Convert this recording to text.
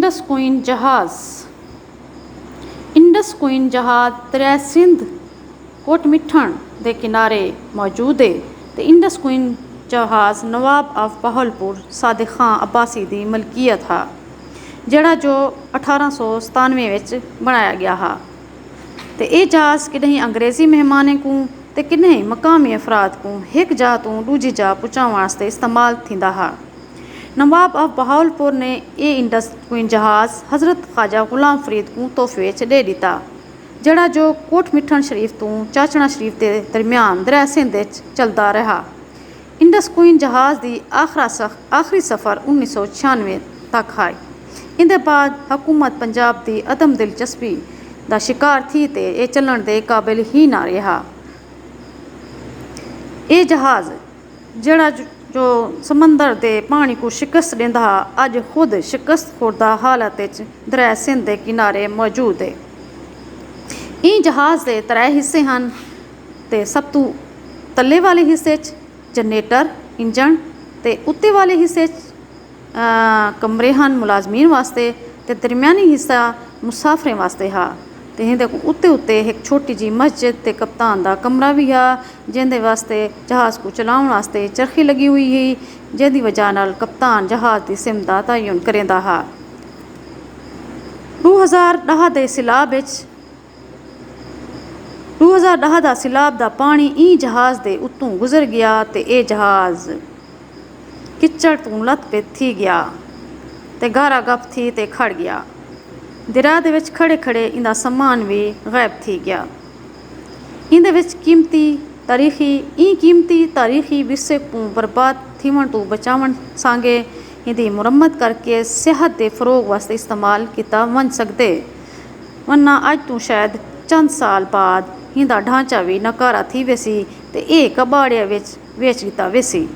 Indus queen जहाज़। Indus queen जहाज़ दरिया सिंध कोटमिठन के किनारे मौजूद है। तो इंडस क्वीन जहाज़ नवाब ऑफ बहावलपुर सादिक खां अब्बासी की मलकीयत था, जड़ा जो 1897 बनाया गया हा। तो यह जहाज़ किन्हीं अंग्रेज़ी मेहमानों को ते किन्हीं मकामी अफराद को एक जगह तो दूजी जगह पहुँचाने वास्ते इस्तेमाल थींदा हा। नवाब ऑफ बहावलपुर ने यह इंडस क्वीन जहाज़ हज़रत ख्वाजा गुलाम फरीद को तोहफे च दे दिता, जड़ा जो कोटमिठन शरीफ तो चाचना शरीफ के दरमियान दरिया सिंध चलता रहा। इंडस क्वीन जहाज़ की आखिरी सफ़र 1996 तक है। इनके बाद हुकूमत पंजाब की अदम दिलचस्पी का शिकार थी ते ये चलन के काबिल ही ना रहा। ये जहाज़ जड़ा जो समंदर के पानी को शिकस्त देंदा अज खुद शिकस्त खुर्दा हालत दरिया सिंध के किनारे मौजूद है। इन जहाज़ के 3 हिस्से हैं ते सब तो तले वाले हिस्से जनरेटर इंजन ते उत्ते वाले हिस्से कमरे हैं मुलाजमीन वास्ते ते दरमियानी हिस्सा मुसाफिरें वास्ते हा। तो इहदे उत्ते उत्ते एक छोटी जी मस्जिद ते कप्तान का कमरा भी है, जिंदे वास्ते जहाज़ को चलाने वास्ते चरखी लगी हुई है, जिंदी वजह नाल कप्तान जहाज़ की सिमत का तयन करेंदा हा। 2010 के सैलाब का पानी ई जहाज़ के उत्तों गुजर गया तो यह जहाज़ किचड़ तो लथपथ थी गया ते गारा गप थी ते खड़ गया। दरिया दे विच खड़े खड़े इंदा समान भी गायब थी गया। इंदे विच कीमती तारीखी विरसे को बर्बाद थीवन तो बचावन सांगे इंदी मुरम्मत करके सेहत के फरोग वास्ते इस्तेमाल किया वन सकते, वरना अज तो शायद चंद साल बाद इंदा ढांचा भी नकारा थी वैसी ते एक कबाड़िया विच बेच दिता वैसी।